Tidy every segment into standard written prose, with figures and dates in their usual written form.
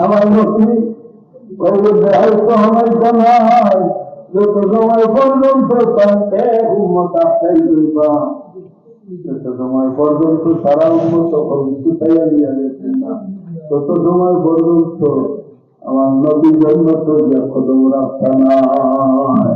আমার লক্ষ্মী দায়িত্ব আমার জানাই যত সময় পর্যন্ত তত সময় পর্যন্ত সারা উন্নত চাইয়া দিয়া গেছেন না, তত সময় পর্যন্ত আমার নদীর জন্য তো কদম রাস্তা নাই।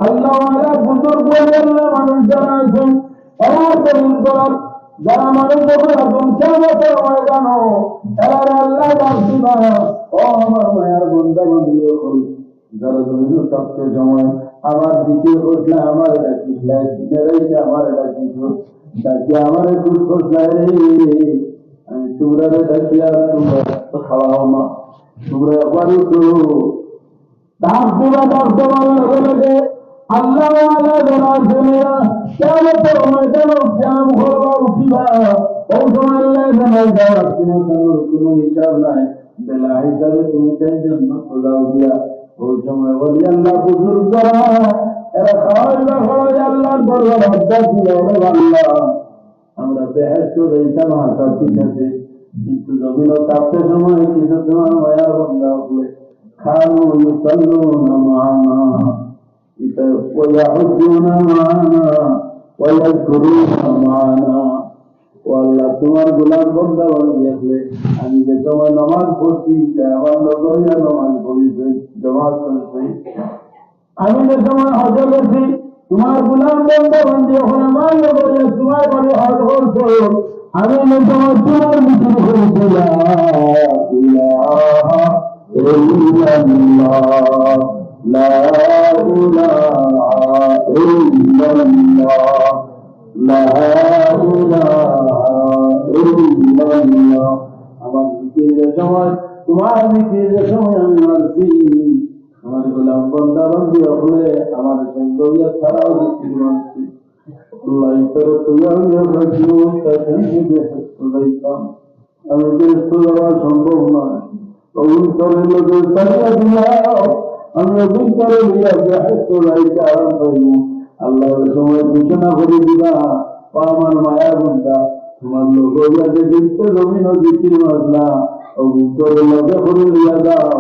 আল্লাহ বুজুর্গ মানুষ যারা আছেন যারা মানুষ জানো আল্লাহ ডাকছিবা ও আমার মায়ের বন্ধা বন্ধু যারা জমিন থাকতে সময় আমার দিকে উঠলে আমার ডাকিস আমার ডাকিস ডাকি আমার একটু খোঁজলাই রে আমি তোমরা ডাকি আর তোমরা তো খাওয়াও না, তোমরা একবার একটু ডাক দিবা, ডাক দেওয়ার লগে লগে আল্লাহ উঠিবা ওই সময় কোনো হিসাব নাই, বেলা হিসাবে তুমি তাই জন্য খোঁজাও দিয়া ওই সময় বলি আল্লাহ বুজুর্গ এরা খাওয়াইবা খাওয়াই আল্লাহর দরবার হত্যা ছিল আল্লাহ আমরা বেহেস্ত রইতাম হাতা ঠিক আছে, কিন্তু জমিন কাঁপতে সময় কিছু তোমার মায়ার বন্ধা উঠলে খানু ইউসাল্লুনা মা'ানা ওয়ায়াহুজ্জুনা মা'ানা ওয়ায়াযকুরুনা মা'ানা। ও আল্লাহ তোমার গোলাম বন্ধা দেখলে আমি যে সময় নামাজ পড়ছি আমার লগইয়া নামাজ পড়িছে জমাত করছি, আমি যে সময় হজ করছি তোমার গোলাম বন্ধা বন্ধি যখন আমার লগইয়া তোমার বাড়ি হজ করছো, আমি যে সময় তোমার মিছিল করেছি লা ইলাহা ইল্লাল্লাহ লা ইলাহা ইল্লাল্লাহ লা ইলাহা ইল্লাল্লাহ। আমার জিকিরের সময় তোমার জিকিরের সময় আমি মানছি আমার গোলাম বন্ধা বন্ধি হলে আমার সঙ্গিয়া ছাড়াও জিকির মানছি আল্লাহ করে তুই আমি আমি ব্যস্ত যাওয়া সম্ভব নয়, অভিজ্ঞের লোকের তালিকা দিলাম আমি অভিজ্ঞের লিয়া ব্যস্ত যাইতে আরাম পাইব আল্লাহর সময় ঘোষণা করে দিবা আমার মায়া বন্ধা তোমার লোক যে দেখতে জমিন জিকির মাসলা অভিজ্ঞের লোকে করে লিয়া যাও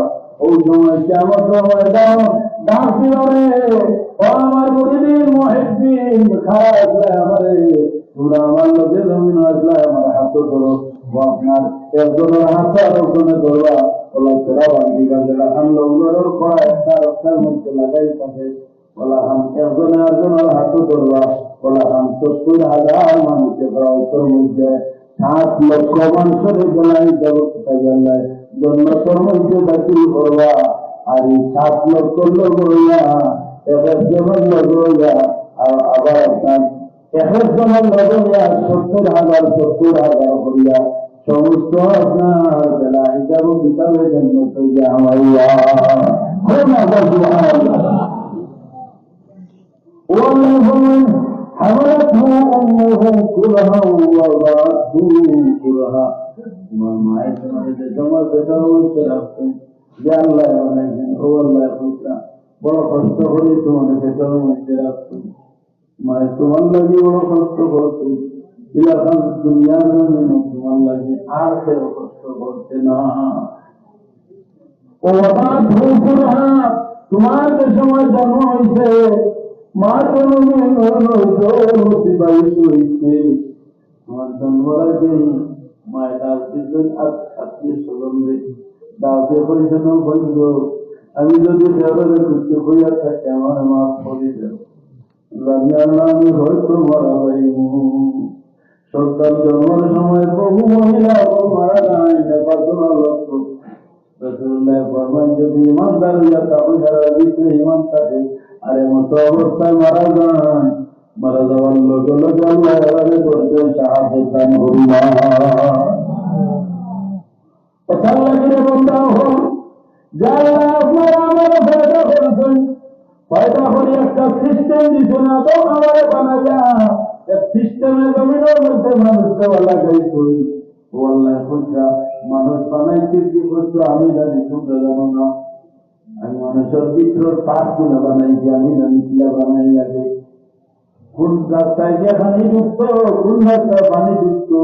ওই সময় কেমন সময় দাও ডাক দিবারে ও আমার মুরিদিন মুহিব্বিন খারাপ আসলে আমারে তোমরা আমার লোকে জমিন আসলে আমার হাত ধরো আপনার একজনের হাত আরেকজনে ধরবা বলা তোরা বান্ধিবা যারা আল্লাহর করা একটা রক্ষার মধ্যে লাগাই থাকে বলা একজনে একজনের হাত ধরবা বলা ৭০,০০০ মানুষের উত্তর মধ্যে ৭ লক্ষ মানুষের গলায় জগৎ গেলায় জন্মতর মধ্যে দাখিল করবা আর এই ৭ লক্ষ লোক হইয়া একজনের লোক হইয়া আবার আপনার একজনের লোক হইয়া ৭০,০০০ হইয়া সমস্ত আপনার বেলা হিসাব কিতাবের জন্য তৈরি আমাইয়া حملته أمه كرها ووضعته كرها তোমার মায়ের তোমার তোমার বেটা হয়েছে রাখতেন যে আল্লাহ বানাইছেন ও আল্লাহ খুঁজরা বড় কষ্ট করে তোমাদের বেটার মধ্যে রাখতেন মায়ের তোমার লাগে বড় কষ্ট করতে এলাকার দুনিয়ার জন্য তোমার লাগে আর কেউ কষ্ট করতে না ও তোমার যে সময় জন্ম হয়েছে মা অতিবাহিত হয়েছে আমার জন্মের আগে মায়ের ডাকতেছেন আত্মীয় স্বজনরে ডাকে পয়সা বলল আমি যদি দেওয়ারে করতে হইয়া থাকে আমার মাফ করে দেব আমি হয়তো মারা যাইব। সন্তান জন্মের সময় বহু মহিলা মারা যায় লক্ষ্য যদি ইমানদার হইয়া কাপড় ছাড়া ভিতরে ইমান থাকে আর মতো অবস্থায় মারা যান মারা যাওয়ার লগে লগে আল্লাহ করতেন সাহায্য দান করিবা কথা লাগিয়ে বন্ধা হল যারা আপনারা আমার ফায়দা করেছেন ফায়দা করে একটা সিস্টেম দিত না তো আমার বানাইয়া সিস্টেমের জমিনের মধ্যে মানুষকে লাগাইছে ও আল্লাহ খুঁজা মানুষ বানাইতে কি করছো আমি জানি তোমরা জানো না আমি মানুষের ভিতর পাক গুলা বানাইছি, আমি জানি কিলা বানাই আগে, কোন রাস্তায় যে পানি ঢুকতো, কোন রাস্তায় পানি ঢুকতো,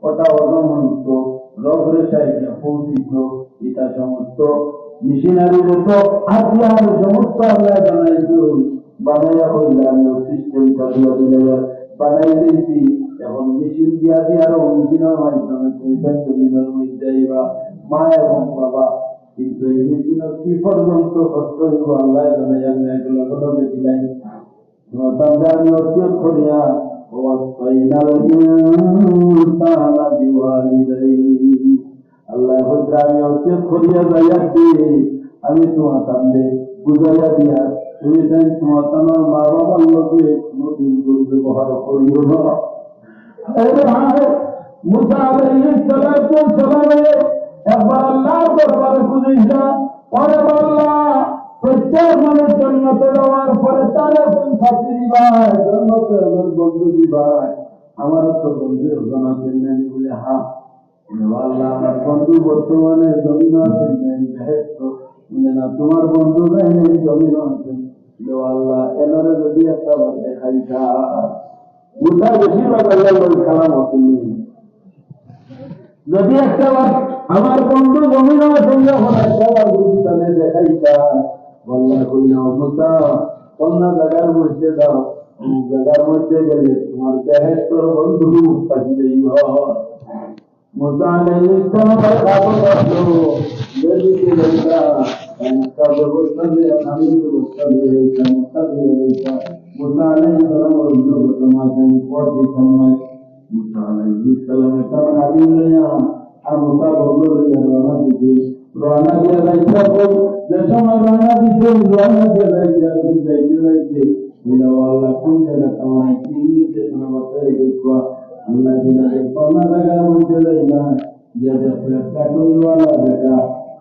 ওটা অগমন্ত রোগ রেশায় পৌঁছিত, এটা সমস্ত মিশনারির তো হাতিয়ার সমস্ত আল্লাহ বানাইতো, বানাইয়া হইলাম সিস্টেম চালিয়ে দিলে বানাই দিয়েছি। এখন মেশিন দিয়া দিয়ে আরো মেশিনের মাধ্যমে জমিনের মধ্যে বা মা এবং বাবা, কিন্তু এই মেশিনের কি পর্যন্ত কষ্ট হইব আল্লাহ জানাই, আমি এগুলো কলমে দিলাই আমি অর্জন করিয়া আল্লাহ আমি অর্জন করিয়া যাইয়াছি, আমি তোমার সামনে বুঝাইয়া দিয়া তুমি তাই তোমার তোমার মা বাবার লোকে নতুন করে ব্যবহার করিও না। মুসা আলাইহিস সালাতু ওয়াস সালাম একবার আল্লাহর দরবারে বুঝাইয়া, ওরে আল্লাহ, প্রত্যেক মানুষ জন্মতে যাওয়ার পরে তার একজন সাথী দিবাই, জন্মতে একজন বন্ধু দিবাই, আমার তো বন্ধু একজন আছেন নাই বলে, হ্যাঁ আল্লাহ আমার বন্ধু বর্তমানে জমিন আছেন নাই, না তোমার বন্ধু নাই নেই জমিন আছেন আল্লাহ, এনারে যদি একটা দেখাই মুসা বেশিরভাগ আল্লাহ কালাম হতেন নেই, যদি একটা আমার বন্ধু জমিন আছেন যখন একটা বুঝি তাহলে দেখাইতা বল্লা কইল মুসা কন্যা জায়গার মধ্যে দাও, জায়গার মধ্যে গেলে তোমার দেহের তোর বন্ধু পাইলেই হয়। মুসা আলাইহিস সালামের কাছে আসলো, বেদিকে যাইতা একটা ব্যবস্থা দিয়ে আমি ব্যবস্থা দিয়ে মুসা মুসা আলাইহিস সালামের ঘটনা জানি পর দেখেন নাই। মুসা আলাইহিস সালামের তার আদিম লইয়া আর মুসা বলল রওনা দিতে, রওনা দিয়ে যাইতে যে সময় রওনা দিতে রওনা দিয়ে যাইতে যাইতে আল্লাহ কোন জায়গা তোমার চিনিতে শোনা বসাই দেখবা আল্লাহ দিনাকে কোন জায়গার মধ্যে যাইবা যে কাটুরিওয়ালা বেটা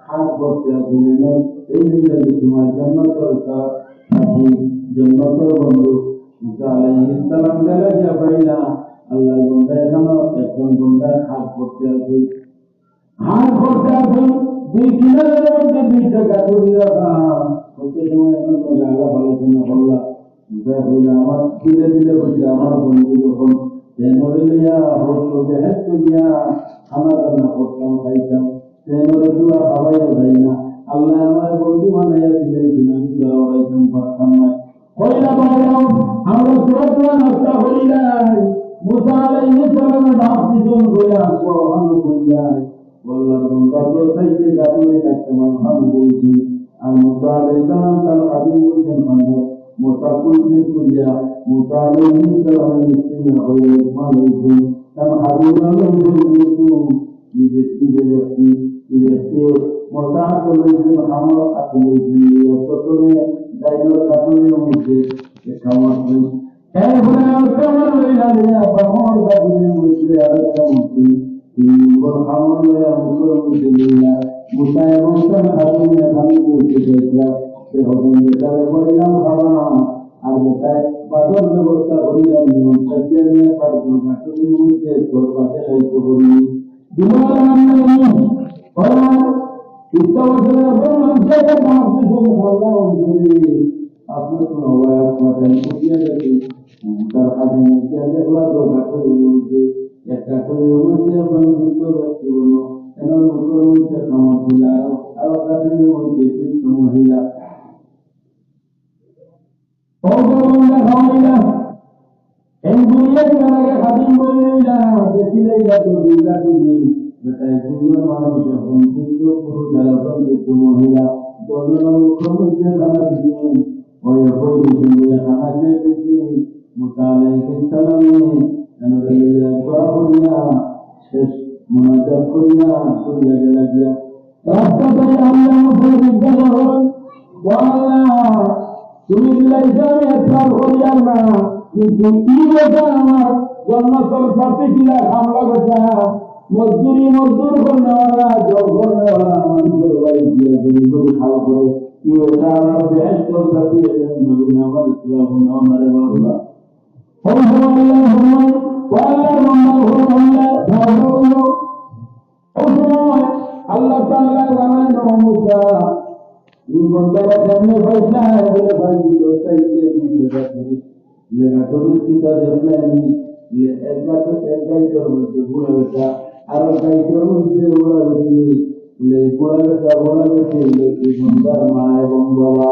হাত করতে আসলে এই মিলে তোমার জান্নাতের সাথী জান্নাতের বন্ধু মুসা আলাইহিস সালাম গেলে যা পাইলা আল্লাহ বন্ধা এখনো এখন বন্ধা হাত করতে আসে, হাত করতে আসুন দুই কিনারের মধ্যে দুইটা কাটুরি রাখা করতে সময় এখন আল্লাহ আলোচনা করলা আমার ধীরে ধীরে বলছে আমার বন্ধু যখন খানা দানা করতাম খাইতাম খাওয়াইয়া যাই না, আল্লাহ আমার বন্ধু বানাইয়া দিলেন আমি খাওয়াইতাম পারতাম না, আমরা তোরা নষ্ট করি নাই। মুসা আলাইহিস সালামের ডাক দিতেন করে আসবো ভালো করিয়ায় বললাম তোমরা চাইতে গাড়ি কাটতে ভালো বলছি। আর মুসা আলাইহিস সালাম তার আদিম বলছেন মুসা কুলছে করিয়া মুসা আলাইহিস সালামের মিষ্টিনা হয়ে উসমান হয়েছে, তার আদিম কিন্তু এই ব্যক্তি মোটা করেছেন আমার আত্মীয় প্রথমে দায়িত্ব কাটুরের মধ্যে খাওয়াচ্ছেন, এরপরে আলোচনা লইলা দিয়া বাহর গাছের মধ্যে আলোচনা মন্ত্রী তিন নম্বর খাওয়ার লইয়া মুসলের মধ্যে লইলা মুসা এবং তার খাতুনে খালি বলতে দেখলা সে হবেন বেটারে করিলাম খাওয়া আর বেটায় বাদর ব্যবস্থা করিলাম নিয়ম সাজিয়ে নিয়ে পারবো গাছের মধ্যে তোর পাশে সাহিত্য করি দুবার ইচ্ছা বছরে বললাম সেটা মাহসুস খাওয়া অঞ্চলে আপনার কোনো অবয়াব করেন উঠিয়ে গেছে তার হাতে নিচে দেখলা তো গাছের মধ্যে এক গাছের মধ্যে এখন দ্বিতীয় ব্যক্তি হলো এনার মুখের মধ্যে খাওয়া দিলা আরো গাছের মধ্যে কিন্তু মহিলা অবগমনা খাওয়াইলা এই দুনিয়া তোমাকে খাদিম বলিলা দেখিলে যাতো দুর্গা তুমি বেটাই দুনিয়ার মানব যখন কিন্তু পুরো জ্বালাতন দিত মহিলা দলের মুখের মধ্যে খানা দিতেন ওই অপরিচিত খানা খেয়েছে মুসা আলাইহিস সালামে এনরিয়া দোয়া করিয়া শেষ মুনাজাত করিয়া করিয়া গেলা গিয়া রাস্তাতে আল্লাহ মুখের জিজ্ঞাসা করেন আল্লাহ তুমি বিলাইছো আমি একবার করিয়া না কিন্তু কি বেটা আমার জন্মস্থল সাথে কিলা হামলা বেটা মজদুর করনেওয়ালা জব করনেওয়ালা মানুষের বাড়ি গিয়ে গরিব খাওয়া করে কি বেটা আমার বেহেশত সাথে নবী আমার ইসলাম আমারে বাবা আল্লাহ তাআলা জানান মুসা বন্ধুরা সামনে পয়সা বলে ভাই দোস্তাইকে বিপদ করি লেখা করি চিন্তা দেখলাম একবার তো এক গাইটার মধ্যে ঘুরে বেটা আর গাইটার মধ্যে ওরা বেশি ঘুরে বেটা ওরা বেশি বন্ধার মা এবং বাবা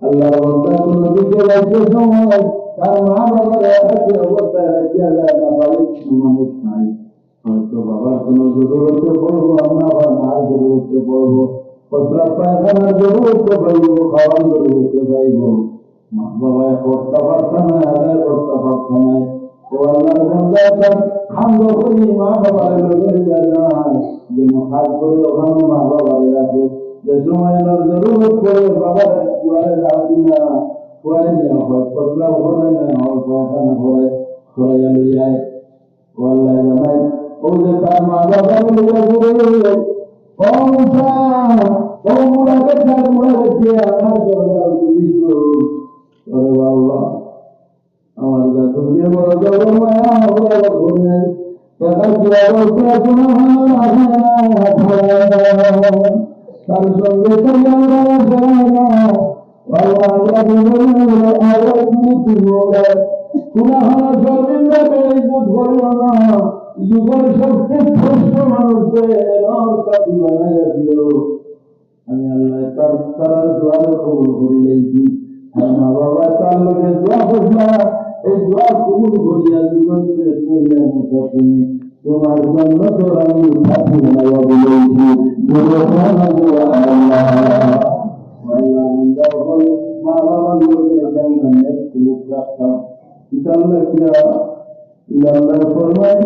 আল্লাহ বন্ধা কোনো দিকে রাখতে সময় তার মা বাবার একই অবস্থায় রাখিয়া যায় না বাড়ির কোনো মানুষ নাই হয়তো বাবার কোনো জরুরতে পড়বো আমরা আবার মার জরুরতে পড়বো প্রস্রাব পায়খানার জরুরতে পাইব খাওয়ার জরুরতে পাইব মা বাবায় করতে পারত না আগে করতে পারত না ও আল্লাহর বান্দা তার খান্দ করি মা বাবার লোকের যায় যেন খাস করে ওখানে মা বাবার রাখে যে সময় জরুরত করে বাবার কুয়ারে রাখি না কুয়ারে নেওয়া হয় প্রস্রাব করে না হয় পায়খানা করে সরাইয়া লই যায় ও আল্লাহ জানাই ও যে তার মা বাবার লইয়া ঘুরে আমার তুমি বড় মায়া তার সঙ্গে যুগের সবচেয়ে শ্রেষ্ঠ মানুষকে বানাইয়া দিল আমি আল্লাহ তার দোয়ারে কবুল করে দিয়েছি আর মা বাবা তার লোকে দোয়া করবা এই দোয়া কবুল করিয়া যুগকে কইলেন তুমি তোমার জন্য তো আমি সাথী বানাইয়া দিয়েছি মা বাবার লোকে লোক রাখতাম ইতাল্লাহ কিয়া ইল্লাল্লাহ ফরমায়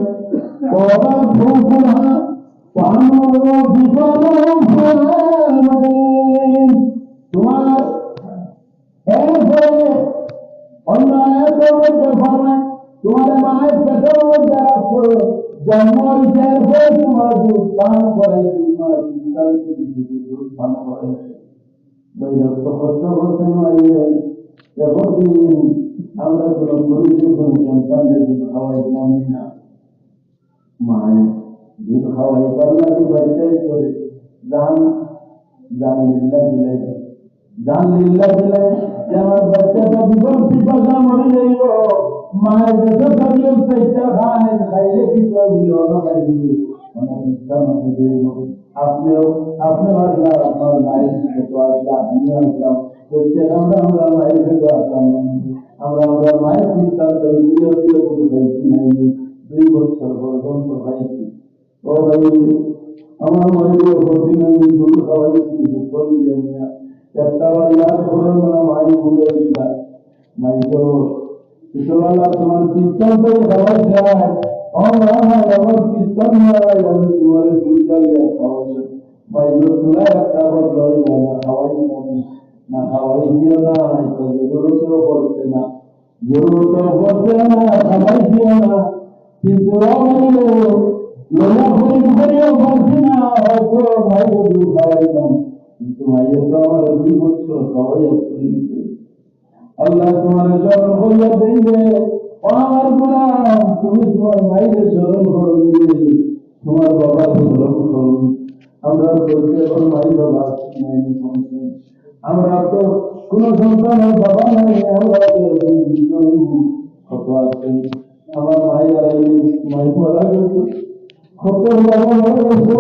তোমার অন্যায় তোমার মায়ের পেটের মধ্যে রাখো জন্ম তোমার দুধ পান করে তোমার চিন্তাকে দুধ পান করে রক্ত কষ্ট করতে মারিয়ে এতদিন আমরা কোনো গরিবের কোনো সন্তানদের দুধ খাওয়াইলাম না মায়ের দুধ খাওয়াই পারলাকে বাচ্চাই করে দান লিল্লাহ দিলাই দান লিল্লাহ দিলাই যে আমার বাচ্চাটা জীবন পিপাসা মরে যাইব মায়ের বেঁচে থাকলে পেটটা খাইলে কিছু না খাইলে অনেক ইচ্ছা মতো যাইব আপনি আসলাম আপনার মায়ের থেকে তো আসলাম আমিও আসলাম আমরা মায়ের থেকে আসলাম আমরা মায়ের চিন্তা করি কোনো খাইছি নাই 2 বছর পর্যন্ত খাইছি ও ভাই আমার মায়ের প্রতিদিন আমি দুধ খাওয়াইছি দুধ দিয়ে নিয়ে একটা ইয়াদ করে মানে মাই ভুলে দিলা মাই তো ইসলাল্লাহ তোমার চিন্তা করে খাওয়াই যায় আমার চিন্তা নয় আমি তোমার দুধ চালিয়ে খাওয়াই মাই তুলা একটা বদলাই না খাওয়াই না খাওয়াই দিও না তো জরুরতও পড়ছে না খাওয়াই দিও না কিন্তু লোলা করিও পারছি না হয়তো মাইকে দুধ খাওয়াইলাম কিন্তু মাইয়ের তো আমার 2 বছর খাওয়াইয়া করিয়েছে আল্লাহ তোমার স্মরণ করিয়া দিবে আমার গোলাম তুমি তোমার মাইকে স্মরণ করবি তোমার বাবার স্মরণ করবি আমরা বলতে মাই বাবা আমরা তো কোনো সন্তানের বাবা নাই আমরা কত আছেন আমার ভাই আর মাই মারা গেছে কত বাবা মারা গেছে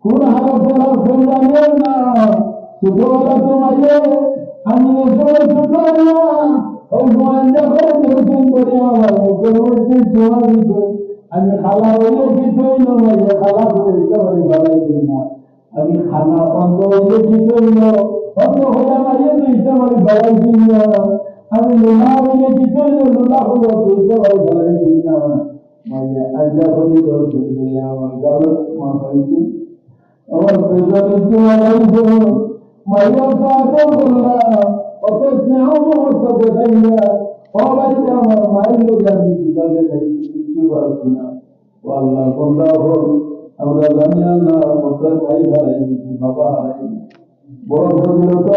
কোন হালতে জানেন না ছোটবেলা তো মাইয়ে আমি ছোট না ওই মোয়াঞ্জা করে দর্শন করি আমার মুখের মধ্যে ছোঁয়া দিত আমি খালা হইলে কিছু হইল মাইয়ে খালা করে দিতে পারি ভালাই দিই না আমি খানা বন্ধ হইলে কিছু হইল বন্ধ হইলে মাইয়ে দিতে পারি ভালাই দিই না আমি লোনা হইলে কিছু হইল লোনা হইলে দিতে পারি ভালাই দিই না মাইয়ে আজ্জা করে দর্শন করি আমার গালত মা পাইছি আমার পেশাকে মারাইছে মাইয়া সাথে বললাম অত স্নেহ মমতা দেখাইয়া সবাইকে আমার মায়ের লোক আমি বিকালে খাইছি কিছু পারছি না ও আল্লাহ বন্ধা হল আমরা জানি না মতার ভাই হারাইনি বাবা হারাইনি বড় ফজিলত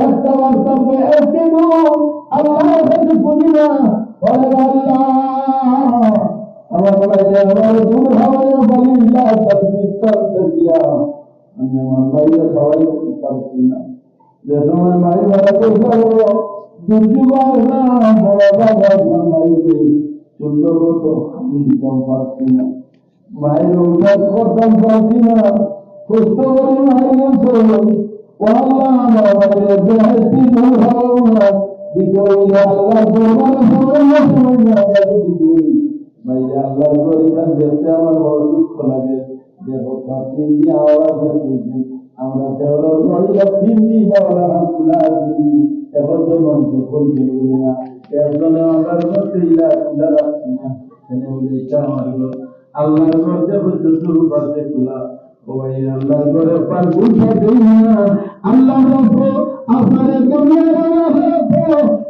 একটা বার্তাকে একদিন আল্লাহর কাছে পুজি না বলে আল্লাহ আমার আমার দূর হওয়ায় বলি না বিস্তার দিয়া আমি আমার ভাইয়ের খাওয়াই পারছি না। যে সময় মাই বেড়াতে যাবো দুর্যোগ না বড় বাবা মাইকে সুন্দর মতো আমি দিতাম পারছি না। মায়ের উঠার করতাম পারছি না। কষ্ট করে মায়ের চলুন আল্লাহ আমার মায়ের বেহেস্তি দূর হও না দিতে আল্লাহ তোমার সবাই দিতে ভাইয়া আল্লাহর পরিবার দেখতে আমার বড় দুঃখ লাগে। যে তিন দিয়ে আওয়াজ দিয়েছি আমরা দেওয়ার মহিলা তিন দিন আলহামদুলিল্লাহ এখন তো মঞ্চে বলতে না একজনে আমার মধ্যে ইলা রাখছি না আল্লাহর মধ্যে শুরু করতে খোলা ওই আল্লাহর করে পার বুঝতে দেই না আল্লাহ আপনার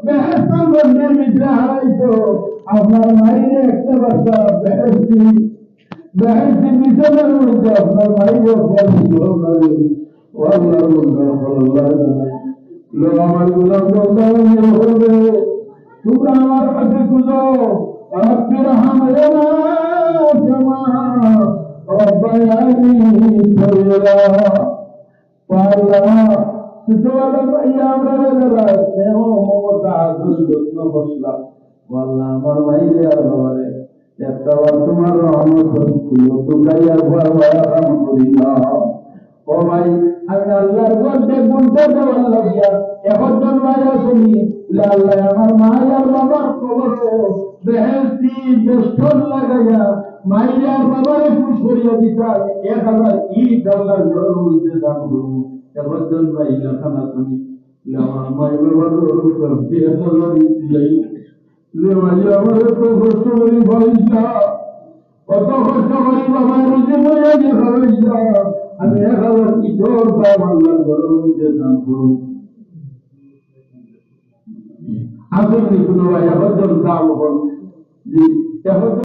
বেহেস্তার মধ্যে মিত্রে হারাইতো আপনার মাইরে একটা বাচ্চা বেহেস্তি মিশনের মধ্যে আপনার মাইরে আমার গুলাম হবে তোমরা আমার কাছে খুঁজো আমার বাইরে আর বাবারে একটা বার তোমার রহমত করি না ও ভাই আমি আল্লাহর মধ্যে গুনতে দেওয়ার লাগিয়া এখন জন্মায় শুনি আল্লাহ আমার মা আর বাবার খবর বেহেস্তি বেষ্টন লাগাইয়া মাইরে আর বাবারে খুশ করিয়া দিতা 1000 ইট আল্লাহর ঘরের মধ্যে দান করবো এখন জন্মাই লেখানা শুনি আমার মাই বাবার করতে 1000 ইট দিলাই আমার তো কষ্ট করি ভাইসা কত কষ্ট করি বাবার রুজি মরিয়া যে ভাইসা আমি 1000 ইটর দাম আল্লাহর ঘরের মধ্যে দান করবো আসলে কোনো ভাই এখন দাম